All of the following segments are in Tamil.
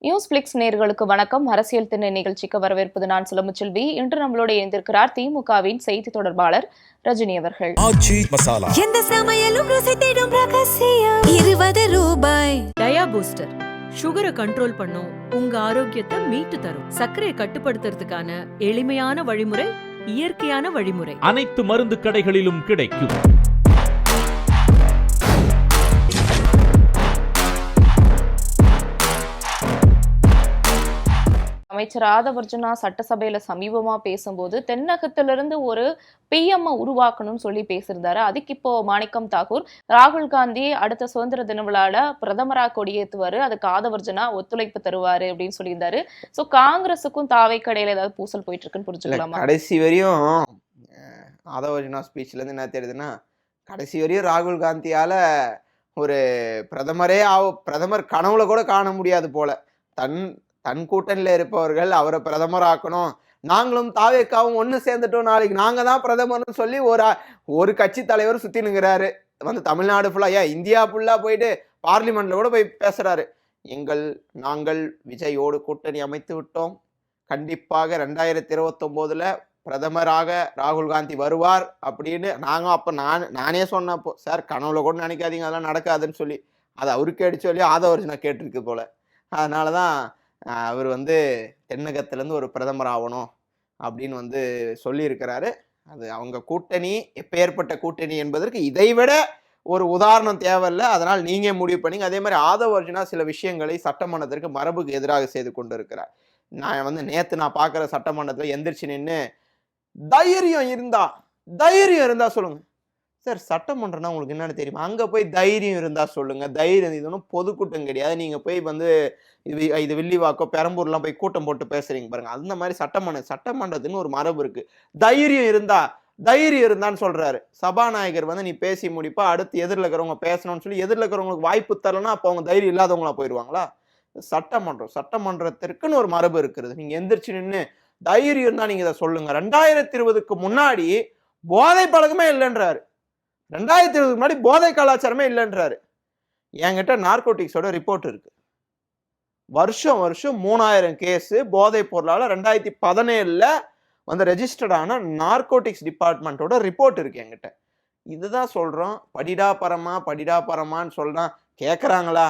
நியூஸ் பிளிக்ஸ் நேயர்களுக்கு வணக்கம். அரசியல் திண்ணை நிகழ்ச்சிக்கு வரவேற்பது நான் சிலம்புச்செல்வி. இன்று நம்மளோடு இணைந்திருக்கிறார் திமுகவின் செய்தி தொடர்பாளர் ரஜினி அவர்கள். எந்த சமையலும் ருசி தேடும் ரகசியம் 20 ரூபாய். டயா பூஸ்டர் சுகரை கண்ட்ரோல் பண்ணும், உங்க ஆரோக்கியத்தை மீட்டு தரும். சர்க்கரையை கட்டுப்படுத்துறதுக்கான எளிமையான வழிமுறை, இயற்கையான வழிமுறை. அனைத்து மருந்து கடைகளிலும் கிடைக்கும். அமைச்சர் ஆதவர்ஜுனா சட்டசபையில சமீபமா பேசும்போது தென்னகத்திலிருந்து ஒரு பிஎம் உருவாக்கணும்னு சொல்லி பேசியிருந்தாரு. அதுக்கு இப்போ மாணிக்கம் தாக்கூர் ராகுல் காந்தி அடுத்த சுதந்திர தின விழால பிரதமரா கொடியேற்றுவாரு, அதுக்கு ஆதவர்ஜுனா ஒத்துழைப்பு தருவாரு அப்படின்னு சொல்லியிருந்தாரு. சோ காங்கிரஸுக்கும் தாவை கடையில ஏதாவது பூசல் போயிட்டு இருக்குன்னு புரிஞ்சுக்கலாமா? கடைசி வரையும் ஆதவர்ஜுனா ஸ்பீச்ல இருந்து என்ன தெரியுதுன்னா, கடைசி வரையும் ராகுல் காந்தியால ஒரு பிரதமர் கனவுல கூட காண முடியாது போல. தன் கூட்டணியில இருப்பவர்கள் அவரை பிரதமர் ஆக்கணும், நாங்களும் தாவேக்காவும் ஒன்று சேர்ந்துட்டோம், நாளைக்கு நாங்க தான் பிரதமர்னு சொல்லி ஒரு கட்சி தலைவர் சுத்தினுங்கிறாரு. வந்து தமிழ்நாடு ஃபுல்லா, இந்தியா ஃபுல்லா போயிட்டு பார்லிமெண்ட்ல கூட போய் பேசுறாரு. நாங்கள் விஜயோடு கூட்டணி அமைத்து விட்டோம், கண்டிப்பாக 2029 பிரதமராக ராகுல் காந்தி வருவார் அப்படின்னு அப்ப நானே சொன்னப்போ, சார் கனவுல கூட நினைக்காதீங்க, அதெல்லாம் நடக்காதுன்னு சொல்லி அதை அவருக்கு அடிச்சு சொல்லி ஆதவர்ஜுனா கேட்டிருக்கு போல. அதனாலதான் அவர் வந்து தென்னகத்திலேருந்து ஒரு பிரதமர் ஆகணும் அப்படின்னு சொல்லியிருக்கிறாரு. அது அவங்க கூட்டணி எப்பேற்பட்ட கூட்டணி என்பதற்கு இதைவிட ஒரு உதாரணம் தேவையில்லை. அதனால் நீங்க முடிவு பண்ணீங்க. அதே மாதிரி ஆதவர்ஜுனா சில விஷயங்களை சட்டமன்றத்திற்கு மரபுக்கு எதிராக செய்து கொண்டு இருக்கிறார். நான் நேத்து நான் பார்க்குற சட்டமன்றத்தில் எந்திரிச்சு நின்று தைரியம் இருந்தா சொல்லுங்க சார். சட்டமன்றம்னா உங்களுக்கு என்னன்னு தெரியுமா? அங்கே போய் தைரியம் இருந்தா சொல்லுங்க. தைரியம் இது ஒன்றும் பொதுக்கூட்டம் கிடையாது. நீங்க போய் இது வில்லிவாக்கோ பெரம்பூர்லாம் போய் கூட்டம் போட்டு பேசுறீங்க பாருங்க. அந்த மாதிரி சட்டமன்றத்துன்னு ஒரு மரபு இருக்கு. தைரியம் இருந்தான்னு சொல்றாரு சபாநாயகர். நீ பேசி முடிப்பா, அடுத்து எதிரில் இருக்கிறவங்க பேசணும்னு சொல்லி எதிரில் இருக்கிறவங்களுக்கு வாய்ப்பு தரலன்னா அப்போ அவங்க தைரியம் இல்லாதவங்களா போயிடுவாங்களா? சட்டமன்றத்திற்குன்னு ஒரு மரபு இருக்கிறது. நீங்க எந்திரிச்சு நின்று தைரியம் இருந்தா நீங்க இதை சொல்லுங்க. 2020க்கு முன்னாடி போதை பழக்கமே இல்லைன்றாரு. 2020க்கு முன்னாடி போதை கலாச்சாரமே இல்லைன்றாரு. என்கிட்ட நார்கோட்டிக்ஸோட ரிப்போர்ட் இருக்கு. வருஷம் 3000 கேஸ் போதை பொருளால 2017 ரெஜிஸ்டர்டான நார்கோட்டிக்ஸ் டிபார்ட்மெண்ட்டோட ரிப்போர்ட் இருக்கு என்கிட்ட. இதுதான் சொல்றோம், படிடா பரமான்னு சொல்றான். கேட்கறாங்களா?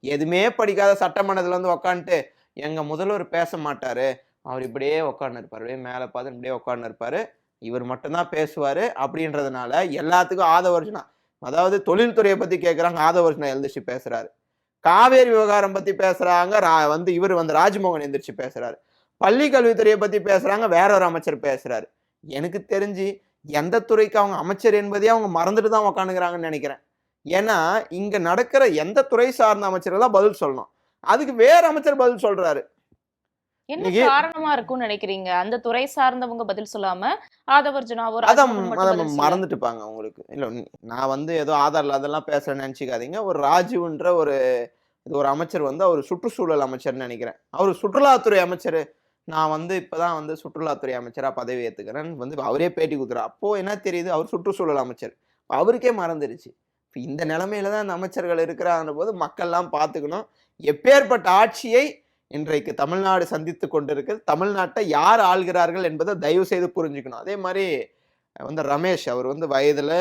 எதுவுமே படிக்காத சட்டமன்றத்துல உக்காந்துட்டு எங்க முதல்வர் பேச மாட்டாரு, அவர் இப்படியே உட்காந்து இருப்பாரு, அப்படியே மேலே பார்த்து இப்படியே உட்காந்து இருப்பாரு, இவர் மட்டும்தான் பேசுவாரு அப்படின்றதுனால எல்லாத்துக்கும் ஆதவர்ஜுனா, அதாவது தொழில்துறையை பத்தி கேட்குறாங்க, ஆதவர்ஜுனா எழுந்திரிச்சு பேசுறாரு. காவேரி விவகாரம் பத்தி பேசுறாங்க, இவர் ராஜ்மோகன் எந்திரிச்சு பேசுறாரு. பள்ளி கல்வித்துறையை பத்தி பேசுறாங்க, வேற ஒரு அமைச்சர் பேசுறாரு. எனக்கு தெரிஞ்சு எந்த துறைக்கு அவங்க அமைச்சர் என்பதையே அவங்க மறந்துட்டு தான் உக்காந்துக்கிறாங்கன்னு நினைக்கிறேன். ஏன்னா இங்க நடக்கிற எந்த துறை சார்ந்த அமைச்சர்கள் தான் பதில் சொல்லணும், அதுக்கு வேற அமைச்சர் பதில் சொல்றாரு. என்ன காரணமா இருக்கும்னு நினைக்கிறீங்க? அந்த துறை சார்ந்தவங்க பதில் சொல்லாம ஆதவர்ஜுனா மறந்துட்டுப்பாங்க உங்களுக்கு. இல்ல நான் ஏதோ ஆதார்ல அதெல்லாம் பேசுறேன்னு நினைச்சுக்காதீங்க. ஒரு ராஜுன்ற ஒரு அமைச்சர் அவர் சுற்றுச்சூழல் அமைச்சர்னு நினைக்கிறேன். அவர் சுற்றுலாத்துறை அமைச்சர். நான் இப்பதான் சுற்றுலாத்துறை அமைச்சரா பதவி ஏத்துக்கிறேன் அவரே பேட்டி கொடுக்குறாரு. அப்போ என்ன தெரியுது, அவர் சுற்றுச்சூழல் அமைச்சர். அவருக்கே மறந்துடுச்சு. இந்த நிலைமையில தான் அந்த அமைச்சர்கள் இருக்கிறாங்க போது மக்கள்லாம் பார்த்துக்கணும். எப்பேற்பட்ட ஆட்சியை இன்றைக்கு தமிழ்நாடு சந்தித்து கொண்டிருக்கிறது, தமிழ்நாட்டை யார் ஆள்கிறார்கள் என்பதை தயவு செய்து புரிஞ்சுக்கணும். அதே மாதிரி ரமேஷ், அவர் வயதுல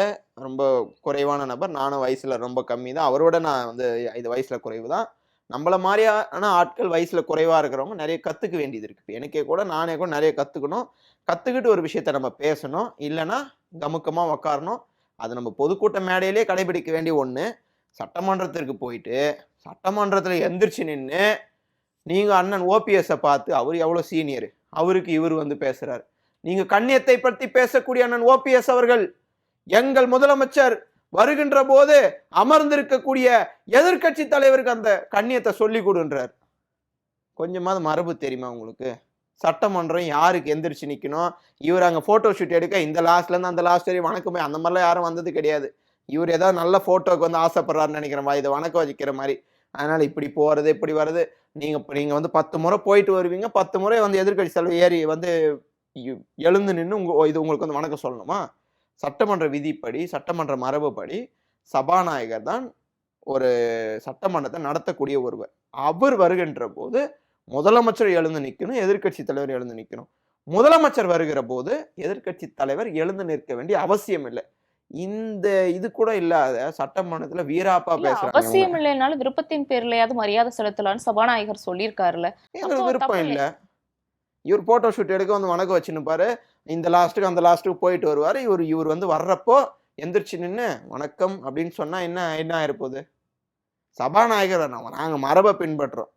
ரொம்ப குறைவான நபர். நானும் வயசுல ரொம்ப கம்மி தான். அவரோட நான் 5 வயசுல குறைவு தான். நம்மள மாதிரியான ஆட்கள் வயசுல குறைவா இருக்கிறவங்க நிறைய கத்துக்க வேண்டியது இருக்கு. எனக்கே கூட நானே கூட நிறைய கத்துக்கிட்டு ஒரு விஷயத்த நம்ம பேசணும். இல்லைன்னா கமுக்கமா உக்காரணும். அது நம்ம பொதுக்கூட்ட மேடையிலே கடைபிடிக்க வேண்டிய ஒண்ணு. சட்டமன்றத்திற்கு போயிட்டு சட்டமன்றத்துல எந்திரிச்சு நின்று நீங்க அண்ணன் ஓபிஎஸ் பார்த்து அவர் எவ்வளவு சீனியர், அவருக்கு இவர் பேசுறாரு. நீங்க கண்ணியத்தை பற்றி பேசக்கூடிய அண்ணன் ஓபிஎஸ் அவர்கள் எங்கள் முதலமைச்சர் வருகின்ற போது அமர்ந்திருக்கக்கூடிய எதிர்கட்சி தலைவருக்கு அந்த கண்ணியத்தை சொல்லி கொடுன்றார். கொஞ்சமாவது மரபு தெரியுமா உங்களுக்கு? சட்டமன்றம் யாருக்கு எந்திரிச்சு நிக்கணும், இவர் அங்க போட்டோ ஷூட் எடுக்க இந்த லாஸ்ட்ல இருந்து அந்த லாஸ்ட் வரையும் வணக்கமே, அந்த மாதிரிலாம் யாரும் வந்தது கிடையாது. இவர் ஏதாவது நல்ல போட்டோக்கு ஆசைப்படுறாருன்னு நினைக்கிறேன், இதை வணக்கம் வச்சுக்கிற மாதிரி. அதனால இப்படி போறது இப்படி வருது. நீங்க 10 முறை போயிட்டு வருவீங்க, 10 முறை எதிர்கட்சி தலைவர் ஏறி எழுந்து நின்று இது உங்களுக்கு வணக்கம் சொல்லணுமா? சட்டமன்ற விதிப்படி, சட்டமன்ற மரபுப்படி சபாநாயகர் தான் ஒரு சட்டமன்றத்தை நடத்தக்கூடிய ஒருவர். அவர் வருகின்ற போது முதலமைச்சர் எழுந்து நிற்கணும், எதிர்க்கட்சி தலைவர் எழுந்து நிற்கணும். முதலமைச்சர் வருகிற போது எதிர்க்கட்சி தலைவர் எழுந்து நிற்க வேண்டிய அவசியம் இல்லை. இந்த இது கூட இல்லாத சட்டமன்றத்துல வீராப்பா பேசுறாங்க. அவசியம் இல்லைனாலும் விருப்பத்தின் பேர்லயாவது மரியாதை செலுத்தலாம்னு சபாநாயகர் சொல்லியிருக்காருல்ல. எங்களுக்கு விருப்பம் இல்ல. இவர் போட்டோ ஷூட் எடுக்க வந்து வணக்கம் வச்சுன்னு பாரு, இந்த லாஸ்ட்டுக்கு அந்த லாஸ்ட்டுக்கு போயிட்டு வருவாரு. இவர் வந்து வர்றப்போ எந்திரிச்சு நின்று வணக்கம் அப்படின்னு சொன்னா என்ன ஆயிருப்போகுது? சபாநாயகர் நாங்க மரபை பின்பற்றுறோம்.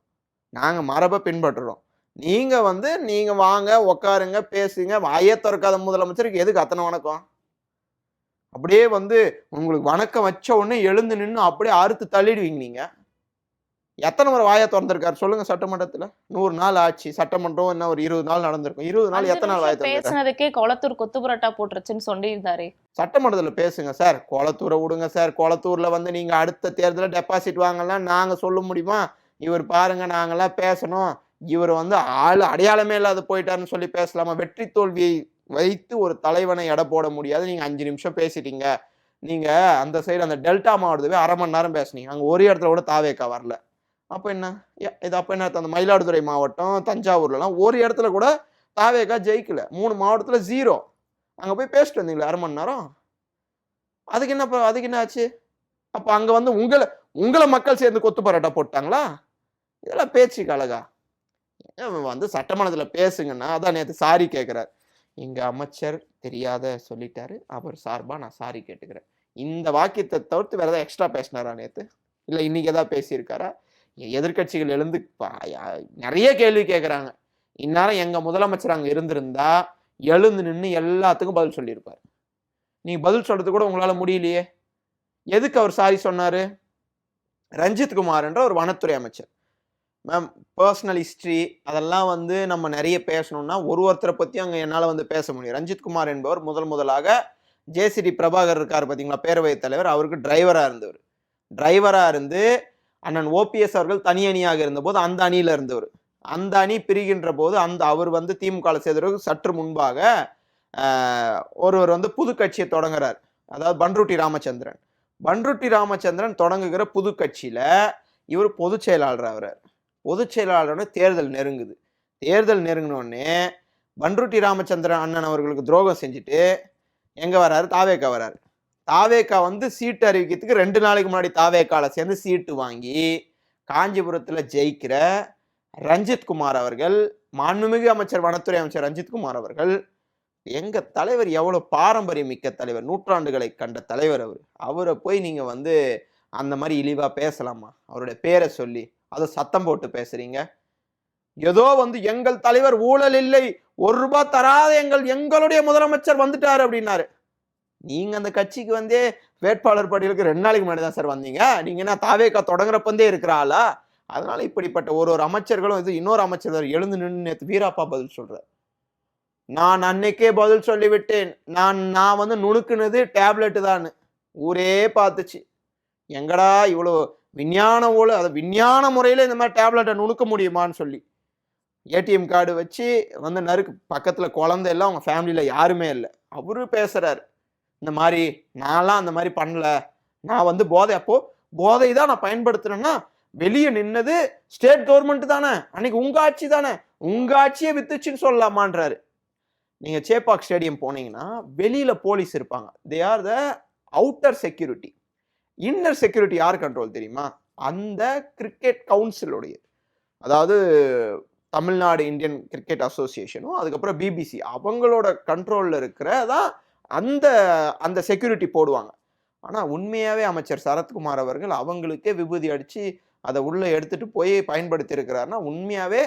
நீங்க வாங்க உக்காருங்க பேசுங்க. வாயே திறக்காத முதலமைச்சருக்கு எதுக்கு அத்தனை வணக்கம்? அப்படியே வந்து உங்களுக்கு வணக்கம் வச்ச உடனே எழுந்து நின்று அப்படியே அறுத்து தள்ளிடுவீங்க. நீங்க எத்தனை முறை வாயை திறந்திருக்காரு சொல்லுங்க? சட்டமன்றத்துல 100 நாள் ஆச்சு. சட்டமன்றம் என்ன ஒரு 20 நாள் நடந்திருக்கும். 20 நாள் எத்தனை நாள் வாயை திறந்திருக்காரு? பேசினதுக்கே கொளத்தூர் கொத்து புரோட்டா போட்டுருச்சுன்னு சொல்லியிருந்தாரு. சட்டமன்றத்துல பேசுங்க சார். கொளத்தூரை விடுங்க சார். கொளத்தூர்ல வந்து நீங்க அடுத்த தேர்தலில் டெபாசிட் வாங்கலாம் நாங்க சொல்ல முடியுமா? இவர் பாருங்க நாங்கெல்லாம் பேசணும், இவர் வந்து ஆள் அடையாளமே இல்லாத போயிட்டாருன்னு சொல்லி பேசலாமா? வெற்றி தோல்வியை வைத்து ஒரு தலைவனை எடை போட முடியாது. நீங்க 5 நிமிஷம் பேசிட்டீங்க. நீங்க அந்த சைடு அந்த டெல்டா மாவட்டத்துவே 1/2 மணி நேரம் பேசுனீங்க. அங்க ஒரு இடத்துல கூட தாவேக்கா வரல. அப்ப என்ன இது? அப்ப என்ன? அந்த மயிலாடுதுறை மாவட்டம், தஞ்சாவூர்லாம் ஒரு இடத்துல கூட தாவேக்கா ஜெயிக்கல. 3 மாவட்டத்துல 0. அங்க போய் பேசிட்டு வந்தீங்களா 1/2 மணி நேரம்? அதுக்கு என்ன ஆச்சு? அப்ப அங்க வந்து உங்களை மக்கள் சேர்ந்து கொத்து பரோட்டா போட்டாங்களா? இதெல்லாம் பேச்சுக்கு அழகா? வந்து சட்டமன்றத்துல பேசுங்கன்னா அதான் நேற்று சாரி கேட்கிறார். எங்க அமைச்சர் தெரியாத சொல்லிட்டாரு, அவர் சார்பா நான் சாரி கேட்டுக்கிறேன். இந்த வாக்கியத்தை தவிர்த்து வேற ஏதாவது எக்ஸ்ட்ரா பேசினாரா நேற்று? இல்ல இன்னைக்கு ஏதாவது பேசியிருக்காரா? எதிர்கட்சிகள் எழுந்து நிறைய கேள்வி கேட்கிறாங்க. இந்நேரம் எங்க முதலமைச்சர் அங்க இருந்திருந்தா எழுந்து நின்று எல்லாத்துக்கும் பதில் சொல்லியிருப்பாரு. நீங்க பதில் சொல்றது கூட உங்களால முடியலையே. எதுக்கு அவர் சாரி சொன்னாரு? ரஞ்சித் குமார் என்ற ஒரு வனத்துறை அமைச்சர். மேம், பர்சனல் ஹிஸ்ட்ரி அதெல்லாம் வந்து நம்ம நிறைய பேசணும்னா ஒருத்தரை பற்றி அங்கே என்னால் வந்து பேச முடியும். ரஞ்சித் குமார் என்பவர் முதலாக ஜேசிடி பிரபாகர் இருக்கார் பார்த்தீங்களா, பேரவைத் தலைவர், அவருக்கு டிரைவராக இருந்து அண்ணன் ஓபிஎஸ் அவர்கள் தனி அணியாக இருந்தபோது அந்த அணியில் இருந்தவர். அந்த அணி பிரிகின்ற போது அவர் வந்து திமுக சேர்ந்தவருக்கு சற்று முன்பாக ஒருவர் வந்து புது கட்சியை தொடங்குறார். அதாவது பன்ருட்டி ராமச்சந்திரன் தொடங்குகிற புது கட்சியில் இவர் பொதுச் செயலாளர். பொதுச் செயலாளரோட தேர்தல் நெருங்கினோடனே பன்ருட்டி ராமச்சந்திரன் அண்ணன் அவர்களுக்கு துரோகம் செஞ்சுட்டு எங்க வராரு? தாவேக்கா வராரு. தாவேக்கா வந்து சீட்டு அறிவிக்கிறதுக்கு 2 நாளைக்கு முன்னாடி தாவேக்கால சேர்ந்து சீட்டு வாங்கி காஞ்சிபுரத்துல ஜெயிக்கிற ரஞ்சித் குமார் அவர்கள், மாண்புமிகு அமைச்சர் வனத்துறை அமைச்சர் ரஞ்சித் குமார் அவர்கள், எங்க தலைவர் எவ்வளவு பாரம்பரியம் மிக்க தலைவர், நூற்றாண்டுகளை கண்ட தலைவர். அவரை போய் நீங்க வந்து அந்த மாதிரி இழிவா பேசலாமா? அவருடைய பேரை சொல்லி அதை சத்தம் போட்டு பேசுறீங்க. ஏதோ வந்து எங்கள் தலைவர் ஊழல் இல்லை, 1 ரூபாய் தராத எங்களுடைய முதலமைச்சர் வந்துட்டாரு அப்படின்னாரு. நீங்க அந்த கட்சிக்கு வந்து வேட்பாளர் பட்டியலுக்கு 2 நாளைக்கு முன்னாடி தான் சார் வந்தீங்க. நீங்க என்ன தாவேக்கா தொடங்குறப்பந்தே இருக்கிற ஆளா? அதனால இப்படிப்பட்ட ஒரு அமைச்சர்களும் இது இன்னொரு அமைச்சர் எழுந்து நின்று நேற்று வீராப்பா பதில் சொல்றாரு. நான் அன்னைக்கே பதில் சொல்லிவிட்டேன், நான் வந்து நுணுக்குனது டேப்லெட் தான், ஊரே பார்த்துச்சு. எங்கடா இவ்வளோ விஞ்ஞான முறையில் இந்த மாதிரி டேப்லெட்டை நுணுக்க முடியுமான்னு சொல்லி ஏடிஎம் கார்டு வச்சு வந்து நறுக்கு பக்கத்தில் குழந்தை எல்லாம் அவங்க ஃபேமிலியில் யாருமே இல்லை. அவரு பேசுறாரு இந்த மாதிரி, நான்லாம் அந்த மாதிரி பண்ணல, நான் வந்து போதை தான் நான் பயன்படுத்துறேன்னா வெளியே நின்னது ஸ்டேட் கவர்மெண்ட் தானே, அன்னைக்கு உங்க ஆட்சி தானே, உங்க ஆட்சியே வித்துச்சுன்னு சொல்லலாமான்றாரு. நீங்க சேப்பாக் ஸ்டேடியம் போனீங்கன்னா வெளியில போலீஸ் இருப்பாங்க. They are the outer security. Inner security யார் கண்ட்ரோல் தெரியுமா? அந்த கிரிக்கெட் கவுன்சிலுடைய, அதாவது தமிழ்நாடு இந்தியன் கிரிக்கெட் அசோசியேஷனும் அதுக்கப்புறம் பிபிசி அவங்களோட கண்ட்ரோல்ல இருக்கிறதான் அந்த செக்யூரிட்டி போடுவாங்க. ஆனா உண்மையாவே அமைச்சர் சரத்குமார் அவர்கள் அவங்களுக்கே விபூதி அடிச்சு அதை உள்ள எடுத்துட்டு போய் பயன்படுத்தி இருக்கிறாருன்னா உண்மையாவே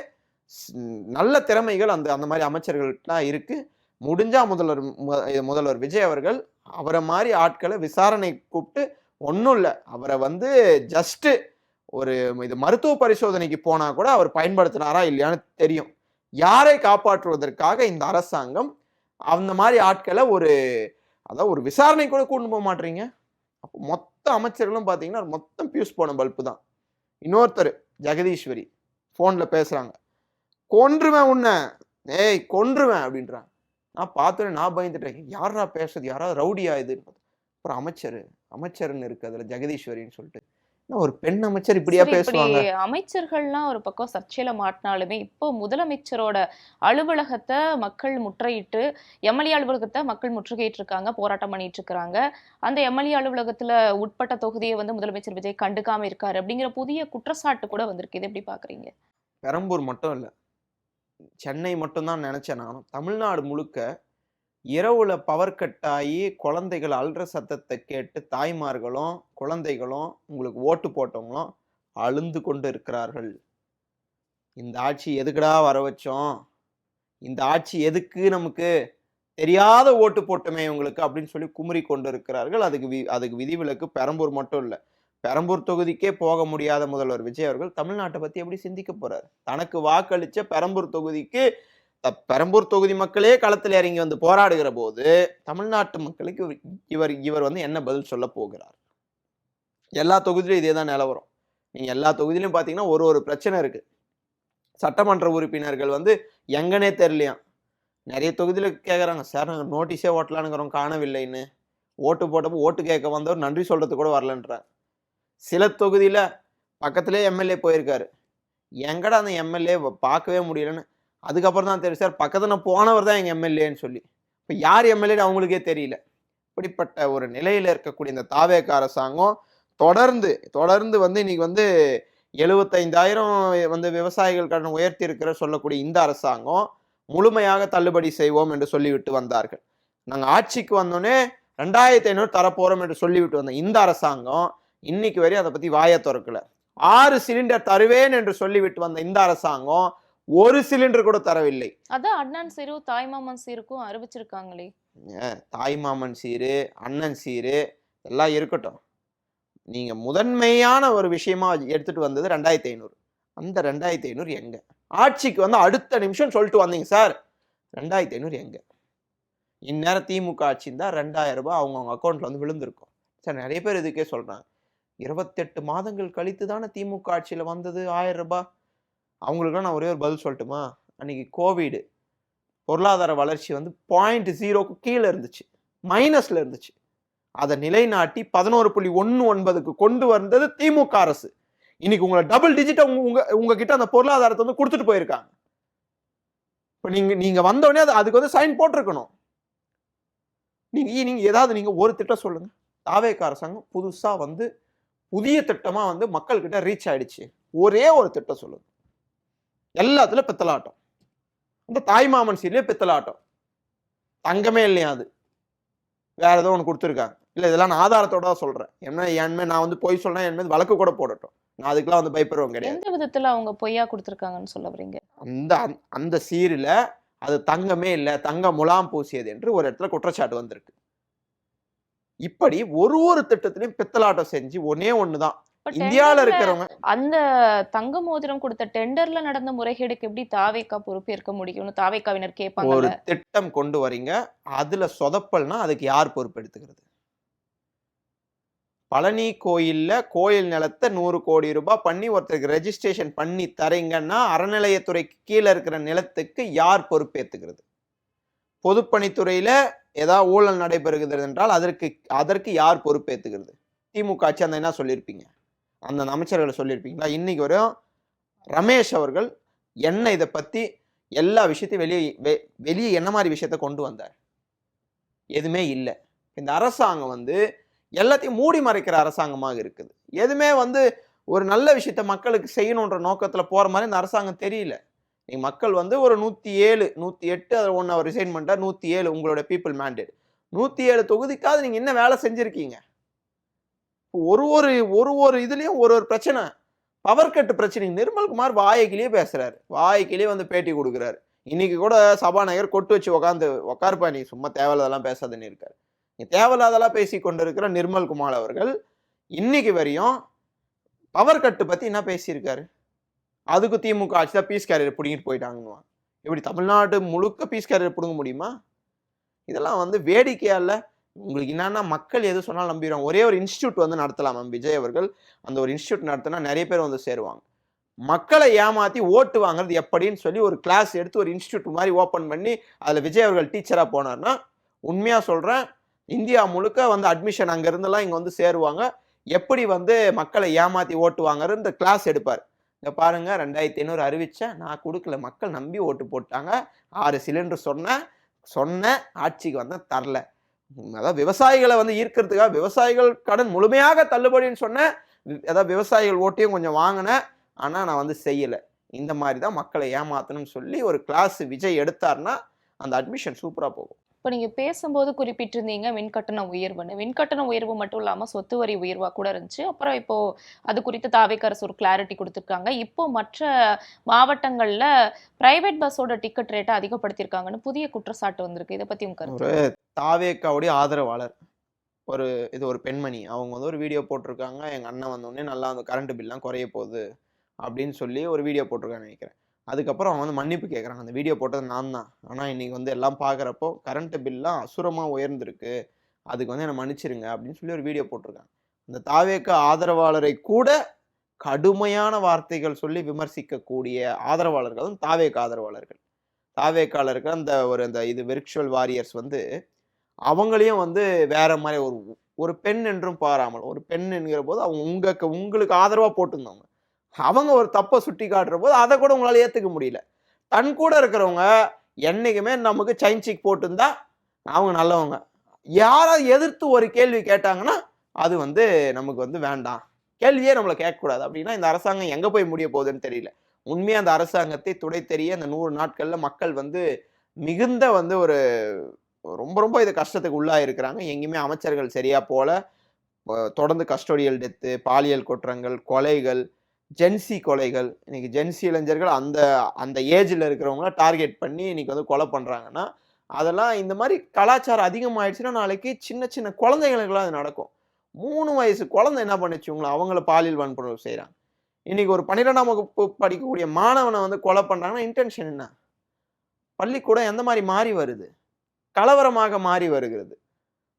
நல்ல திறமைகள் அந்த மாதிரி அமைச்சர்கள்லாம் இருக்கு. முடிஞ்சா முதல்வர் விஜய் அவர்கள் அவரை மாதிரி ஆட்களை விசாரணை கூப்பிட்டு, ஒன்றும் இல்லை, அவரை வந்து ஜஸ்ட் ஒரு இது மருத்துவ பரிசோதனைக்கு போனா கூட அவர் பயன்படுத்தினாரா இல்லையான்னு தெரியும். யாரை காப்பாற்றுவதற்காக இந்த அரசாங்கம் அந்த மாதிரி ஆட்களை ஒரு விசாரணை கூட கூட்டு போக மாட்டீங்க. அப்போ மொத்த அமைச்சர்களும் பார்த்தீங்கன்னா மொத்தம் பியூஸ் போன பல்பு தான். இன்னொருத்தர் ஜெகதீஸ்வரி ஃபோனில் பேசுகிறாங்க, கொன்றுவேன் உன்னை, கொன்றுவேன் அப்படின்றாங்க. நான் பார்த்தோன்னே நான் பயந்துட்டேன், யாரா பேசுறது, யாராவது ரவுடியா இதுன்னு. அப்புறம் அமைச்சர்னு இருக்கு அதில் ஜெகதீஸ்வரின்னு சொல்லிட்டு. ஒரு பெண் அமைச்சர் இப்படியா சரி, இப்படி பேசுவாங்க? அமைச்சர்கள்லாம் ஒரு பக்கம் சர்ச்சையில மாட்டினாலுமே, இப்போ முதலமைச்சரோட அலுவலகத்தை மக்கள் முற்றுகையிட்டு, எம்எல்ஏ அலுவலகத்தை மக்கள் முற்றுகையிட்டு இருக்காங்க, போராட்டம் பண்ணிட்டு இருக்காங்க. அந்த எம்எல்ஏ அலுவலகத்துல உட்பட்ட தொகுதியை வந்து முதலமைச்சர் விஜய் கண்டுக்காம இருக்காரு அப்படிங்கிற புதிய குற்றச்சாட்டு கூட வந்திருக்கு. இதை எப்படி பாக்குறீங்க? பெரம்பூர் மட்டும் இல்ல, சென்னை மட்டும் தான் நினைச்சேன் நானும். தமிழ்நாடு முழுக்க இரவுல பவர் கட் ஆகி குழந்தைகள் அழுற சத்தத்தை கேட்டு தாய்மார்களும் குழந்தைகளும் உங்களுக்கு ஓட்டு போட்டவங்களும் அழுந்து கொண்டு இருக்கிறார்கள். இந்த ஆட்சி எதுக்குடா வர வச்சோம், இந்த ஆட்சி எதுக்கு நமக்கு தெரியாத ஓட்டு போட்டோமே உங்களுக்கு அப்படின்னு சொல்லி குமுறி கொண்டு இருக்கிறார்கள். அதுக்கு விதிவிலக்கு பெரம்பூர் மட்டும் இல்லை. பெரம்பூர் தொகுதிக்கே போக முடியாத முதல்வர் விஜய் அவர்கள் தமிழ்நாட்டை பத்தி எப்படி சிந்திக்க போறாரு? தனக்கு வாக்களிச்ச பெரம்பூர் தொகுதிக்கு பெரம்பூர் தொகுதி மக்களே களத்தில் இறங்கி வந்து போராடுகிற போது தமிழ்நாட்டு மக்களுக்கு இவர் வந்து என்ன பதில் சொல்ல போகிறார்? எல்லா தொகுதியிலும் இதே தான் நிலவரம். நீங்க எல்லா தொகுதியிலும் பாத்தீங்கன்னா ஒரு பிரச்சனை இருக்கு. சட்டமன்ற உறுப்பினர்கள் வந்து எங்கனே தெரியலையாம். நிறைய தொகுதியில கேட்குறாங்க, சார் நாங்கள் நோட்டீஸே ஓட்டலானுங்கிறோம் காணவில்லைன்னு. ஓட்டு போட்டப்போ ஓட்டு கேட்க வந்தவர் நன்றி சொல்றது கூட வரலன்றாங்க. சில தொகுதியில பக்கத்திலே எம்எல்ஏ போயிருக்காரு, எங்கடா அந்த எம்எல்ஏ பார்க்கவே முடியலன்னு. அதுக்கப்புறம் தான் தெரியும், சார் பக்கத்துல போனவர் தான் எங்க எம்எல்ஏன்னு சொல்லி. இப்போ யார் எம்எல்ஏன்னு அவங்களுக்கே தெரியல. இப்படிப்பட்ட ஒரு நிலையில இருக்கக்கூடிய இந்த தாவேக அரசாங்கம் தொடர்ந்து வந்து இன்னைக்கு வந்து 75,000 வந்து விவசாயிகள் கடன் உயர்த்தி இருக்கிற சொல்லக்கூடிய இந்த அரசாங்கம் முழுமையாக தள்ளுபடி செய்வோம் என்று சொல்லிவிட்டு வந்தார்கள். நாங்கள் ஆட்சிக்கு வந்தோடனே 2,500 தரப்போறோம் என்று சொல்லிவிட்டு வந்த இந்த அரசாங்கம் இன்னைக்கு வரையும் அதை பத்தி வாயை திறக்கல. 6 சிலிண்டர் தருவேன் என்று சொல்லிவிட்டு வந்த இந்த அரசாங்கம் 1 சிலிண்டர் கூட தரவில்லை. அதான் அண்ணன் சீரு தாய்மாமன் சீருக்கும் அறிவிச்சிருக்காங்களே. தாய்மாமன் சீரு, அண்ணன் சீரு எல்லாம் இருக்கட்டும். நீங்க முதன்மையான ஒரு விஷயமா எடுத்துட்டு வந்தது 2,500. அந்த 2,500 எங்க? ஆட்சிக்கு வந்து அடுத்த நிமிஷம் சொல்லிட்டு வந்தீங்க, சார் 2,500 எங்க? இந்நேரம் திமுக ஆட்சி இருந்தா 2,000 ரூபாய் அவங்க அக்கௌண்ட்ல வந்து விழுந்திருக்கும். சார் நிறைய பேர் இதுக்கே சொல்றாங்க, 28 மாதங்கள் கழித்து தானே திமுக ஆட்சியில வந்தது 1000 ரூபாய். அவங்களுக்குலாம் நான் ஒரே ஒரு பதில் சொல்லட்டுமா? அன்னைக்கு கோவிடு பொருளாதார வளர்ச்சி வந்து 0.0க்கு கீழே இருந்துச்சு, மைனஸ்ல இருந்துச்சு. அதை நிலைநாட்டி 11.19க்கு கொண்டு வந்தது திமுக அரசு. இன்னைக்கு உங்களை டபுள் டிஜிட் உங்ககிட்ட அந்த பொருளாதாரத்தை வந்து கொடுத்துட்டு போயிருக்காங்க. இப்ப நீங்க வந்தோடனே அதுக்கு வந்து சைன் போட்டிருக்கணும். நீங்க ஏதாவது நீங்க ஒரு திட்டம் சொல்லுங்க. தாவேக அரசாங்கம் புதுசா வந்து புதிய திட்டமா வந்து மக்கள் கிட்ட ரீச் ஆயிடுச்சு, ஒரே ஒரு திட்டம் சொல்லுங்க. எல்லாத்துல பித்தலாட்டம். இந்த தாய்மாமன் சீர்லயே பித்தலாட்டம். தங்கமே இல்லையா அது, வேற ஏதோ ஒன்று கொடுத்துருக்காங்க. இல்லை இதெல்லாம் நான் ஆதாரத்தோட தான் சொல்றேன். என்ன நான் வந்து பொய் சொல்றேன், என் மீது வழக்கு கூட போடட்டும், நான் அதுக்கெல்லாம் வந்து பயப்படுறவங்க கிடையாது. எந்த விதத்துல அவங்க பொய்யா கொடுத்துருக்காங்கன்னு சொல்ல வரீங்க? அந்த சீரில அது தங்கமே இல்லை, தங்க முலாம் பூசியது என்று ஒரு இடத்துல குற்றச்சாட்டு வந்திருக்கு. இப்படி ஒரு திட்டத்திலையும் பித்தலாட்டம் செஞ்சு ஒன்னே ஒண்ணுதான் இந்தியால இருக்கிறவங்க. அந்த தங்க மோதிரம் கொடுத்த டெண்டர்ல நடந்த முறைகேடுக்கு எப்படி தாவேகா பொறுப்பேற்க முடியும்னு தாவேகாவினர் கேட்பாங்க. ஒரு திட்டம் கொண்டு வரீங்க, அதுல சொதப்பல்னா அதுக்கு யார் பொறுப்பு எடுத்துக்கிறது? பழனி கோயில்ல கோயில் நிலத்தை 100 கோடி ரூபாய் பண்ணி ஒருத்தருக்கு ரெஜிஸ்ட்ரேஷன் பண்ணி தரீங்கன்னா அறநிலையத்துறைக்கு கீழே இருக்கிற நிலத்துக்கு யார் பொறுப்பேற்றுக்கிறது? பொதுப்பணித்துறையில ஏதாவது ஊழல் நடைபெறுகிறது என்றால் அதற்கு யார் பொறுப்பேற்றுக்கிறது? திமுக ஆட்சி அந்த என்ன சொல்லியிருப்பீங்க, அந்த அமைச்சர்களை சொல்லியிருப்பீங்களா? இன்னைக்கு வரையும் ரமேஷ் அவர்கள் என்ன இதை பத்தி எல்லா விஷயத்தையும் வெளியே என்ன மாதிரி விஷயத்த கொண்டு வந்தார்? எதுவுமே இல்லை. இந்த அரசாங்கம் வந்து எல்லாத்தையும் மூடி மறைக்கிற அரசாங்கமாக இருக்குது. எதுவுமே வந்து ஒரு நல்ல விஷயத்த மக்களுக்கு செய்யணுன்ற நோக்கத்துல போற மாதிரி இந்த அரசாங்கம் தெரியல. நீங்க மக்கள் வந்து ஒரு 107 108 அதில் ஒன்று அவர் ரிசைன் பண்ணிட்டார், 107 உங்களோட பீப்புள் மேண்டேட். 107 தொகுதிக்காவது நீங்க என்ன வேலை செஞ்சிருக்கீங்க? ஒரு இதுலயும் ஒரு பிரச்சனை. பவர் கட்டு பிரச்சனை. நிர்மல்குமார் வாய்க்கிலேயே பேசுறாரு, வாய்க்கிலேயே வந்து பேட்டி கொடுக்குறாரு. இன்னைக்கு கூட சபாநாயகர் கொட்டு வச்சு உட்காருப்பா, நீ சும்மா தேவையில்லாதெல்லாம் பேசாதுன்னு இருக்காரு. நீ தேவையில்லாதெல்லாம் பேசி கொண்டிருக்கிற நிர்மல்குமார் அவர்கள் இன்னைக்கு வரையும் பவர் கட்டு பத்தி என்ன பேசியிருக்காரு? அதுக்கு திமுக ஆட்சி தான் பீஸ் கேரியர் பிடிங்கிட்டு போயிட்டாங்கன்னு. எப்படி தமிழ்நாடு முழுக்க பீஸ் கேரியர் பிடுங்க முடியுமா? இதெல்லாம் வந்து வேடிக்கையா இல்லை. உங்களுக்கு என்னன்னா மக்கள் எது சொன்னாலும் நம்பிடுவாங்க. ஒரே ஒரு இன்ஸ்டியூட் வந்து நடத்தலாம் மேம் விஜய் அவர்கள். அந்த ஒரு இன்ஸ்டியூட் நடத்தினா நிறைய பேர் வந்து சேருவாங்க. மக்களை ஏமாத்தி ஓட்டு வாங்குறது எப்படின்னு சொல்லி ஒரு கிளாஸ் எடுத்து ஒரு இன்ஸ்டியூட் மாதிரி ஓப்பன் பண்ணி அதில் விஜய் அவர்கள் டீச்சராக போனார்னா, உண்மையாக சொல்கிறேன், இந்தியா முழுக்க வந்து அட்மிஷன் அங்கேருந்துலாம் இங்கே வந்து சேருவாங்க. எப்படி வந்து மக்களை ஏமாத்தி ஓட்டு வாங்குறது இந்த கிளாஸ் எடுப்பார். இங்க பாருங்க 2500 அறிவிச்சேன், நான் கொடுக்கல, மக்கள் நம்பி ஓட்டு போட்டாங்க. 6 சிலிண்டர் சொன்ன ஆட்சிக்கு வந்து தரல. அதாவது விவசாயிகளை வந்து ஈர்க்கிறதுக்காக விவசாயிகள் கடன் முழுமையாக தள்ளுபடின்னு சொன்னேன். அதாவது விவசாயிகள் ஓட்டையும் கொஞ்சம் வாங்கினேன். ஆனா நான் வந்து செய்யல. இந்த மாதிரி தான் மக்களை ஏமாத்தணும்னு சொல்லி ஒரு கிளாஸ் விஜய் எடுத்தார்னா அந்த அட்மிஷன் சூப்பரா போகும். இப்போ நீங்க பேசும்போது குறிப்பிட்டிருந்தீங்க மின்கட்டண உயர்வுன்னு. மின்கட்டண உயர்வு மட்டும் இல்லாம சொத்து வரி உயர்வா கூட இருந்துச்சு. அப்புறம் இப்போ அது குறித்து தாவேக்கா அரசு ஒரு கிளாரிட்டி கொடுத்திருக்காங்க. இப்போ மற்ற மாவட்டங்கள்ல பிரைவேட் பஸ்ஸோட டிக்கெட் ரேட்டை அதிகப்படுத்தியிருக்காங்கன்னு புதிய குற்றச்சாட்டு வந்திருக்கு. இதை பத்தி உங்க கருத்து? ஒரு தாவேக்காவுடைய ஆதரவாளர் இது ஒரு பெண்மணி அவங்க வந்து ஒரு வீடியோ போட்டிருக்காங்க. எங்க அண்ணன் வந்தோடனே நல்லா அந்த கரண்ட் பில்லாம் குறைய போகுது அப்படின்னு சொல்லி ஒரு வீடியோ போட்டிருக்கான்னு நினைக்கிறேன். அதுக்கப்புறம் அவங்க வந்து மன்னிப்பு கேட்குறாங்க. அந்த வீடியோ போட்டது நான் தான். ஆனால் இன்னைக்கு வந்து எல்லாம் பார்க்குறப்போ கரண்ட் பில்லாம் அசுரமாக உயர்ந்திருக்கு, அதுக்கு வந்து என்னை மன்னிச்சிருங்க அப்படின்னு சொல்லி ஒரு வீடியோ போட்டிருக்காங்க. அந்த தாவேக்கா ஆதரவாளரை கூட கடுமையான வார்த்தைகள் சொல்லி விமர்சிக்கக்கூடிய ஆதரவாளர்களும் தாவேக்கா ஆதரவாளர்கள். தாவேக்கால இருக்கிற அந்த இது விர்ச்சுவல் வாரியர்ஸ் வந்து அவங்களையும் வந்து வேற மாதிரி ஒரு பெண் என்றும் பாராமல், ஒரு பெண் என்கிற போது அவங்க உங்களுக்கு ஆதரவா போட்டிருந்தவங்க அவங்க ஒரு தப்பை சுட்டி காட்டுற போது அதை கூட உங்களால ஏத்துக்க முடியல. தன் கூட இருக்கிறவங்க என்னைக்குமே நமக்கு செயின் சிக் போட்டிருந்தா அவங்க நல்லவங்க. யாராவது எதிர்த்து ஒரு கேள்வி கேட்டாங்கன்னா அது வந்து நமக்கு வந்து வேண்டாம், கேள்வியே நம்மளை கேட்கக்கூடாது. அப்படின்னா இந்த அரசாங்கம் எங்க போய் முடிய போகுதுன்னு தெரியல. உண்மையா அந்த அரசாங்கத்தை துடை தெரிய அந்த 100 நாட்கள்ல மக்கள் வந்து மிகுந்த வந்து ஒரு ரொம்ப ரொம்ப இது கஷ்டத்துக்கு உள்ளாயிருக்கிறாங்க. எங்கேயுமே அமைச்சர்கள் சரியா போல, தொடர்ந்து கஸ்டோடியல் டெத்து, பாலியல் குற்றங்கள், கொலைகள், ஜென்சி கொலைகள். இன்னைக்கு ஜென்சி இளைஞர்கள் அந்த ஏஜ்ல இருக்கிறவங்கள டார்கெட் பண்ணி இன்னைக்கு வந்து கொலை பண்றாங்கன்னா அதெல்லாம் இந்த மாதிரி கலாச்சாரம் அதிகமாயிடுச்சுன்னா நாளைக்கு சின்ன சின்ன குழந்தைகளுக்கெல்லாம் அது நடக்கும். 3 வயசு குழந்தை என்ன பண்ணிச்சுங்களா அவங்கள பாலியல் வன்புணர்வு செய்யறாங்க. இன்னைக்கு ஒரு 12ஆம் வகுப்பு படிக்கக்கூடிய மாணவனை வந்து கொலை பண்றாங்கன்னா இன்டென்ஷன் என்ன? பள்ளிக்கூடம் எந்த மாதிரி மாறி வருது? கலவரமாக மாறி வருகிறது.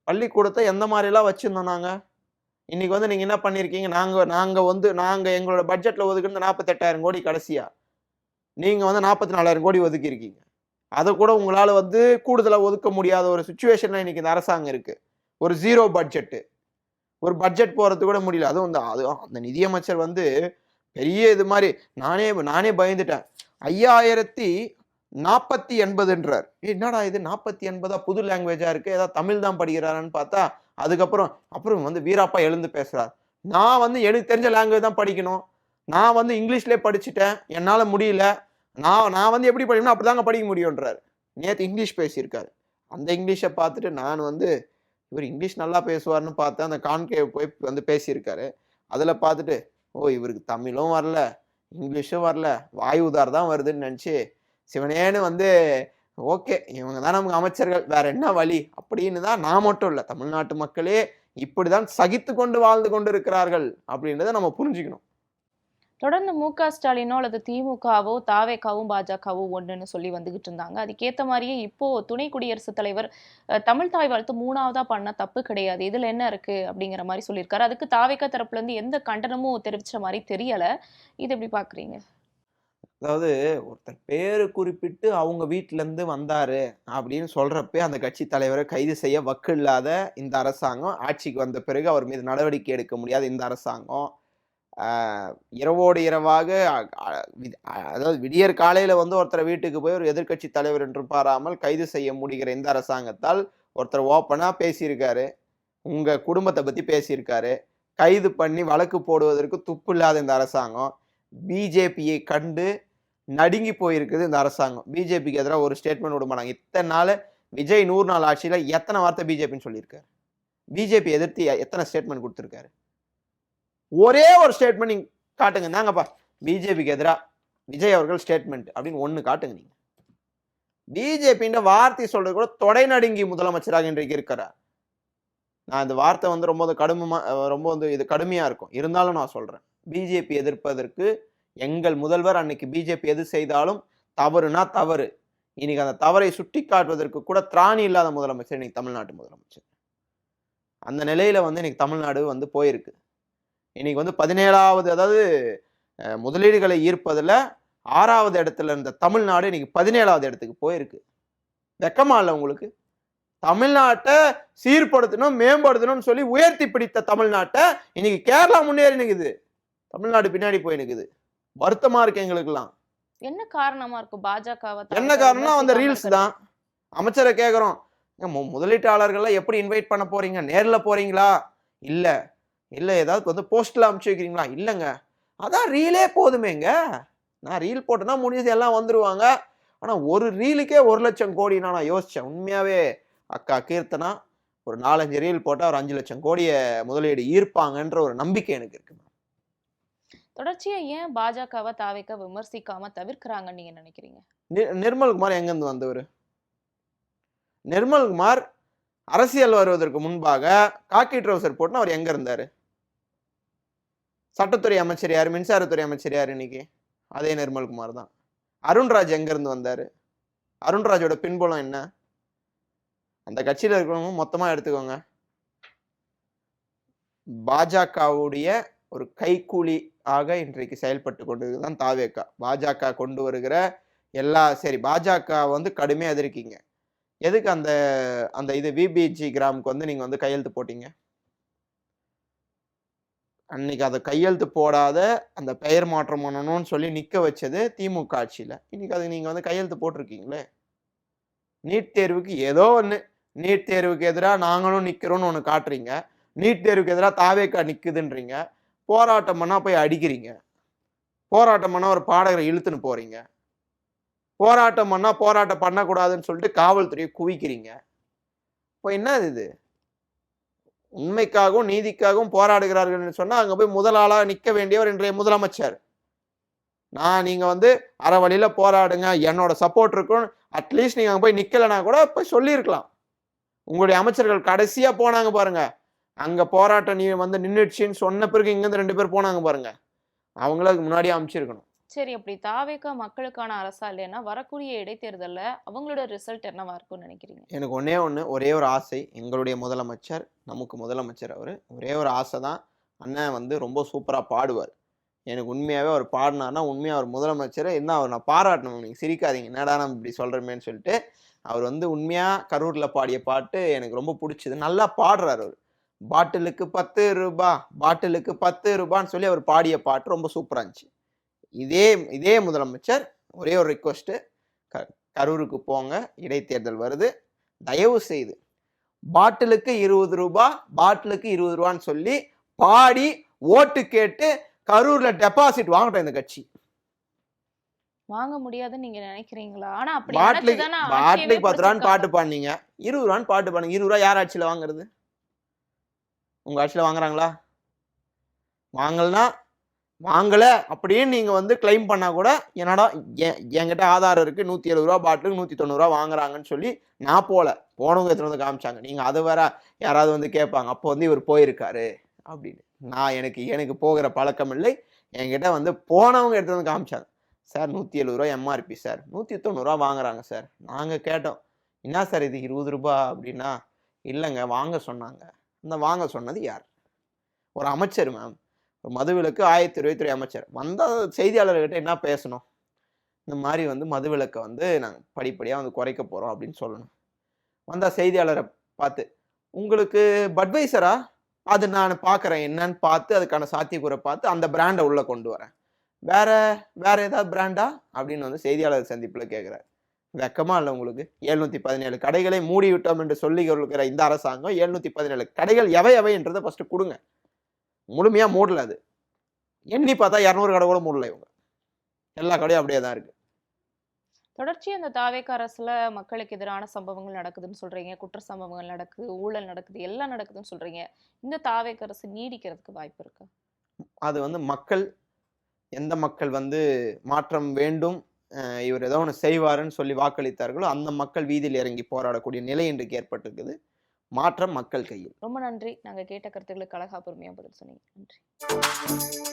பள்ளிக்கூடத்தை எந்த மாதிரி எல்லாம் வச்சிருந்தோம் நாங்க? இன்னைக்கு வந்து நீங்க என்ன பண்ணிருக்கீங்க? நாங்க எங்களோட பட்ஜெட்ல ஒதுக்குறது 48,000 கோடி கடைசியா. நீங்க வந்து 44,000 கோடி ஒதுக்கி இருக்கீங்க. அதை கூட உங்களால வந்து கூடுதலா ஒதுக்க முடியாத ஒரு சிச்சுவேஷன்ல இன்னைக்கு இந்த அரசாங்கம் இருக்கு. ஒரு 0 பட்ஜெட், ஒரு பட்ஜெட் போறது கூட முடியல. அதுவும் அந்த நிதியமைச்சர் வந்து பெரிய இது மாதிரி நானே பயந்துட்டேன். 5040 என்னடா இது 4080 புது லாங்குவேஜா இருக்கு, ஏதாவது தமிழ் தான் படிக்கிறாரான்னு பார்த்தா அப்புறம் வந்து வீராப்பா எழுந்து பேசுறார். நான் வந்து எனக்கு தெரிஞ்ச லாங்குவேஜ் தான் படிக்கணும், நான் வந்து இங்கிலீஷ்லேயே படிச்சுட்டேன், என்னால முடியல, நான் வந்து எப்படி படிக்கணும் அப்படிதாங்க படிக்க முடியும்ன்றாரு. நேற்று இங்கிலீஷ் பேசியிருக்காரு. அந்த இங்கிலீஷை பார்த்துட்டு நான் வந்து இவர் இங்கிலீஷ் நல்லா பேசுவார்னு பார்த்தேன். அந்த கான்கேவ் போய் வந்து பேசியிருக்காரு. அதில் பார்த்துட்டு இவருக்கு தமிழும் வரல, இங்கிலீஷும் வரல, வாய் உதார் தான் வருதுன்னு நினச்சி சிவனேன்னு வந்து ஓகே இவங்க தான் நமக்கு அமைச்சர்கள், வேற என்ன வழி அப்படின்னு தான் நான் மட்டும் இல்லை தமிழ்நாட்டு மக்களே இப்படிதான் சகித்து கொண்டு வாழ்ந்து கொண்டு இருக்கிறார்கள் அப்படின்றத நம்ம புரிஞ்சுக்கணும். தொடர்ந்து மு.க. ஸ்டாலினோ அல்லது திமுகவோ தாவேக்காவும் பாஜகவும் ஒன்றுன்னு சொல்லி வந்துகிட்டு இருந்தாங்க. அதுக்கேற்ற மாதிரியே இப்போ துணை குடியரசுத் தலைவர் தமிழ் தாய் வாழ்த்து 3ஆவதா பண்ண தப்பு கிடையாது, இதுல என்ன இருக்கு அப்படிங்கிற மாதிரி சொல்லியிருக்காரு. அதுக்கு தாவேக்கா தரப்புல இருந்து எந்த கண்டனமும் தெரிவிச்ச மாதிரி தெரியல. இது எப்படி பாக்குறீங்க? அதாவது ஒருத்தர் பேரு குறிப்பிட்டு அவங்க வீட்டுல இருந்து வந்தாரு அப்படின்னு சொல்றப்ப அந்த கட்சி தலைவரை கைது செய்ய வக்கு இல்லாத இந்த அரசாங்கம், ஆட்சிக்கு வந்த பிறகு அவர் மீது நடவடிக்கை எடுக்க முடியாத இந்த அரசாங்கம், இரவோடு இரவாக அதாவது விடியற் காலையில வந்து ஒருத்தர் வீட்டுக்கு போய் ஒரு எதிர்கட்சி தலைவர் என்று பாராமல் கைது செய்ய முடிகிற இந்த அரசாங்கத்தால் ஒருத்தர் ஓப்பனா பேசியிருக்காரு, உங்க குடும்பத்தை பத்தி பேசியிருக்காரு, கைது பண்ணி வழக்கு போடுவதற்கு துப்பு இல்லாத இந்த அரசாங்கம், பிஜேபியை கண்டு நடுங்கி போயிருக்குது இந்த அரசாங்கம். பிஜேபிக்கு எதிராக ஒரு ஸ்டேட்மெண்ட் விட மாட்டாங்க. இத்தனை நாள் விஜய் 100 நாள் ஆட்சியில எத்தனை வார்த்தை பிஜேபின்னு சொல்லியிருக்காரு? பிஜேபி எதிர்த்து எத்தனை ஸ்டேட்மெண்ட் கொடுத்துருக்காரு? ஒரே ஒரு ஸ்டேட்மெண்ட் நீங்க காட்டுங்க, நாங்கப்பா பிஜேபிக்கு எதிராக விஜய் அவர்கள் ஸ்டேட்மெண்ட் அப்படின்னு ஒண்ணு காட்டுங்க. நீங்க பிஜேபின்ற வார்த்தை சொல்றது கூட தொடை நடுங்கி முதலமைச்சராக இன்றைக்கு இருக்கிறார். நான் இந்த வார்த்தை வந்து ரொம்ப வந்து இது கடுமையா இருக்கும், இருந்தாலும் நான் சொல்றேன், பிஜேபி எதிர்ப்பதற்கு எங்கள் முதல்வர் அன்னைக்கு பிஜேபி எது செய்தாலும் தவறுனா தவறு, இன்னைக்கு அந்த தவறை சுட்டி காட்டுவதற்கு கூட திராணி இல்லாத முதலமைச்சர் இன்னைக்கு தமிழ்நாட்டு முதலமைச்சர். அந்த நிலையில வந்து இன்னைக்கு தமிழ்நாடு வந்து போயிருக்கு. இன்னைக்கு வந்து 17வது, அதாவது முதலீடுகளை ஈர்ப்பதுல 6வது இடத்துல இருந்த தமிழ்நாடு இன்னைக்கு 17வது இடத்துக்கு போயிருக்கு. வெக்கமா இல்லை உங்களுக்கு? தமிழ்நாட்டை சீர்படுத்தணும் மேம்படுத்தணும்னு சொல்லி உயர்த்தி பிடித்த தமிழ்நாட்டை இன்னைக்கு கேரளா முன்னேறி நிக்குது, தமிழ்நாடு பின்னாடி போய் நிக்குது. வருத்தமா இருக்கு எங்களுக்குலாம். என்ன காரணமா இருக்கும் பாஜகவை என்ன காரணம்னா அந்த ரீல்ஸ் தான். அமைச்சரை கேக்குறோம், முதலீட்டாளர்கள் எப்படி இன்வைட் பண்ண போறீங்க, நேர்ல போறீங்களா? இல்ல இல்ல ஏதாவது வந்து போஸ்ட்ல அனுப்பிச்சு வைக்கிறீங்களா? இல்லங்க, அதான் ரீலே போதுமேங்க. நான் ரீல் போட்டேன்னா முடிஞ்சது எல்லாம் வந்துருவாங்க. ஆனா ஒரு ரீலுக்கே 1 லட்சம் கோடி. நான் யோசிச்சேன், உண்மையாவே அக்கா கீர்த்தனா ஒரு 4-5 ரீல் போட்டா ஒரு 5 லட்சம் கோடிய முதலீடு ஈர்ப்பாங்கன்ற ஒரு நம்பிக்கை எனக்கு இருக்கு. தொடர்ச்சியா ஏன் பாஜகவை தாவேக விமர்சிக்காம தவிர்க்கிறாங்கன்னு நீங்க நினைக்கிறீங்க? நிர்மல்குமார் எங்க இருந்து வந்தவர்? நிர்மல்குமார் அரசியல் வருவதற்கு முன்பாக காக்கி ட்ரௌசர் போட்டு அவர் எங்க இருந்தாரு? சட்டத்துறை அமைச்சர் யாரு, மின்சாரத்துறை அமைச்சர் யாரு இன்னைக்கு? அதே நிர்மல்குமார் தான். அருண்ராஜ் எங்க இருந்து வந்தாரு? அருண்ராஜோட பின்புலம் என்ன? அந்த கட்சியில இருக்கிறவங்க மொத்தமா எடுத்துக்கோங்க, பாஜகவுடைய ஒரு கைக்கூலி ஆக இன்றைக்கு செயல்பட்டு கொண்டிருக்குதான் தாவேகா. பாஜக கொண்டு வருகிற எல்லா சரி, பாஜக வந்து கடுமையா எதிர்க்கீங்க. எதுக்கு அந்த அந்த இது விபிஜி கிராமுக்கு வந்து நீங்க வந்து கையெழுத்து போட்டீங்க? அன்னைக்கு அதை கையெழுத்து போடாத அந்த பெயர் மாற்றம் பண்ணணும்னு சொல்லி நிக்க வச்சது திமுக ஆட்சியில. இன்னைக்கு அது நீங்க வந்து கையெழுத்து போட்டிருக்கீங்களே. நீட் தேர்வுக்கு ஏதோ ஒண்ணு, நீட் தேர்வுக்கு எதிராக நாங்களும் நிக்கிறோம்னு ஒண்ணு காட்டுறீங்க, நீட் தேர்வுக்கு எதிராக தாவேகா நிக்குதுன்றீங்க, போராட்டம் பண்ணா போய் அடிக்கிறீங்க, போராட்டம் பண்ணா ஒரு பாடகரை இழுத்துன்னு போறீங்க, போராட்டம் பண்ணா போராட்டம் பண்ணக்கூடாதுன்னு சொல்லிட்டு காவல்துறையை குவிக்கிறீங்க. இப்போ என்ன இது? உண்மைக்காகவும் நீதிக்காகவும் போராடுகிறார்கள் சொன்னா அங்க போய் முதல் ஆளா நிக்க வேண்டியவர் இன்றைய முதலமைச்சர். நீங்க வந்து அரை வழியில போராடுங்க, என்னோட சப்போர்ட் இருக்கும், அட்லீஸ்ட் நீங்க அங்க போய் நிக்கலனா கூட போய் சொல்லியிருக்கலாம். உங்களுடைய அமைச்சர்கள் கடைசியா போனாங்க பாருங்க, அங்க போராட்டம் நீ வந்து நின்றுச்சுன்னு சொன்ன பிறகு இங்க இருந்து 2 பேர் போனாங்க பாருங்க, அவங்களுக்கு முன்னாடியே அமைச்சிருக்கணும். சரி, அப்படி தாவேகா மக்களுக்கான அரசா இல்லைன்னா வரக்கூடிய இடைத்தேர்தல்ல அவங்களோட ரிசல்ட் என்னவா இருக்கும்னு நினைக்கிறீங்க? எனக்கு ஒரே ஒரு ஆசை, எங்களுடைய முதலமைச்சர், நமக்கு முதலமைச்சர் அவரு, ஒரே ஒரு ஆசை தான், அண்ணன் வந்து ரொம்ப சூப்பரா பாடுவார். எனக்கு உண்மையாவே அவர் பாடினார்னா உண்மையா அவர் முதலமைச்சர் என்ன அவர் நான் பாராட்டணும். நீங்க சிரிக்காதீங்க, என்னடா நம்ம இப்படி சொல்றமேன்னு சொல்லிட்டு. அவர் வந்து உண்மையா கரூர்ல பாடிய பாட்டு எனக்கு ரொம்ப பிடிச்சது. நல்லா பாடுறாரு அவர். பாட்டிலுக்கு 10 ரூபாய், பாட்டிலுக்கு 10 ரூபான்னு சொல்லி அவர் பாடிய பாட்டு ரொம்ப சூப்பரா இருந்துச்சு. இதே முதலமைச்சர் ஒரே ஒரு ரிக்வெஸ்ட், கரூருக்கு போங்க, இடைத்தேர்தல் வருது, தயவு செய்து பாட்டிலுக்கு 20 ரூபாய், பாட்டிலுக்கு 20 ரூபான்னு சொல்லி பாடி ஓட்டு கேட்டு கரூர்ல டெபாசிட் வாங்கட்டும் இந்த கட்சி. வாங்க முடியாதுன்னு நீங்க நினைக்கிறீங்களா? ஆனா அப்படி பாட்டிலுக்கு 10 ரூபான்னு பாட்டு பாடுனீங்க, 20 ரூபான்னு பாட்டு பாடுங்க. 20 ரூபாய் யார் ஆட்சியில வாங்குறது? உங்க ஆட்சியில வாங்குறாங்களா? வாங்கல அப்படின்னு நீங்க வந்து கிளைம் பண்ணா கூட, என்னடா என்கிட்ட ஆதாரம் இருக்கு, 170 ரூபாய் பாட்டிலுக்கு 190 ரூபாய் வாங்குறாங்கன்னு சொல்லி நான் போனவங்க எடுத்துட்டு வந்து காமிச்சாங்க. நீங்க அதை வேற யாராவது வந்து கேட்பாங்க, அப்போ வந்து இவர் போயிருக்காரு அப்படின்னு. எனக்கு போகிற பழக்கம் இல்லை. என்கிட்ட வந்து போனவங்க எடுத்து வந்து காமிச்சாங்க, சார் 170 ரூபாய் எம்ஆர்பி சார், 190 ரூபாய் வாங்குறாங்க சார். நாங்க கேட்டோம், என்ன சார் இது 20 ரூபாய் அப்படின்னா, இல்லைங்க வாங்க சொன்னாங்க. இந்த வாங்க சொன்னது யார்? ஒரு அமைச்சர் மேம், ஒரு மதுவிலக்கு ஆயத்துறை அமைச்சர் வந்தா செய்தியாளர்கிட்ட என்ன பேசணும்? இந்த மாதிரி வந்து மதுவிலக்கை வந்து நாங்கள் படிப்படியாக வந்து குறைக்க போகிறோம் அப்படின்னு சொல்லணும். வந்தா செய்தியாளரை பார்த்து, உங்களுக்கு பட்வைசரா? அது நான் பார்க்குறேன், என்னன்னு பார்த்து அதுக்கான சாத்தியக்கூறை பார்த்து அந்த பிராண்டை உள்ளே கொண்டு வரேன். வேற ஏதாவது பிராண்டா அப்படின்னு வந்து செய்தியாளர் சந்திப்பில் கேட்குறாரு. வெக்கமா இல்லை உங்களுக்கு? 717 கடைகளை மூடி விட்டோம் என்று சொல்லி இருக்கிற இந்த அரசாங்கம் 717 கடைகள் எவை என்றதை ஃபர்ஸ்ட் கொடுங்க. முழுமையா மூடல. அது எண்ணி பார்த்தா 200 கடை கூட மூடல. இவங்க எல்லா கடையும் அப்படியே தான் இருக்கு. தொடர்ச்சியா இந்த தாவேக அரசுல மக்களுக்கு எதிரான சம்பவங்கள் நடக்குதுன்னு சொல்றீங்க, குற்ற சம்பவங்கள் நடக்குது, ஊழல் நடக்குது, எல்லாம் நடக்குதுன்னு சொல்றீங்க. இந்த தாவேக அரசு நீடிக்கிறதுக்கு வாய்ப்பு இருக்கா? அது வந்து எந்த மக்கள் வந்து மாற்றம் வேண்டும், இவர் ஏதோ ஒன்று செய்வாருன்னு சொல்லி வாக்களித்தார்களோ அந்த மக்கள் வீதியில் இறங்கி போராடக்கூடிய நிலை இன்றைக்கு ஏற்பட்டிருக்குது. மாற்றம் மக்கள் கையில். ரொம்ப நன்றி. நாங்க கேட்ட கருத்துக்களுக்கு அழகா பொறுமையா பதில் சொன்னீங்க. நன்றி.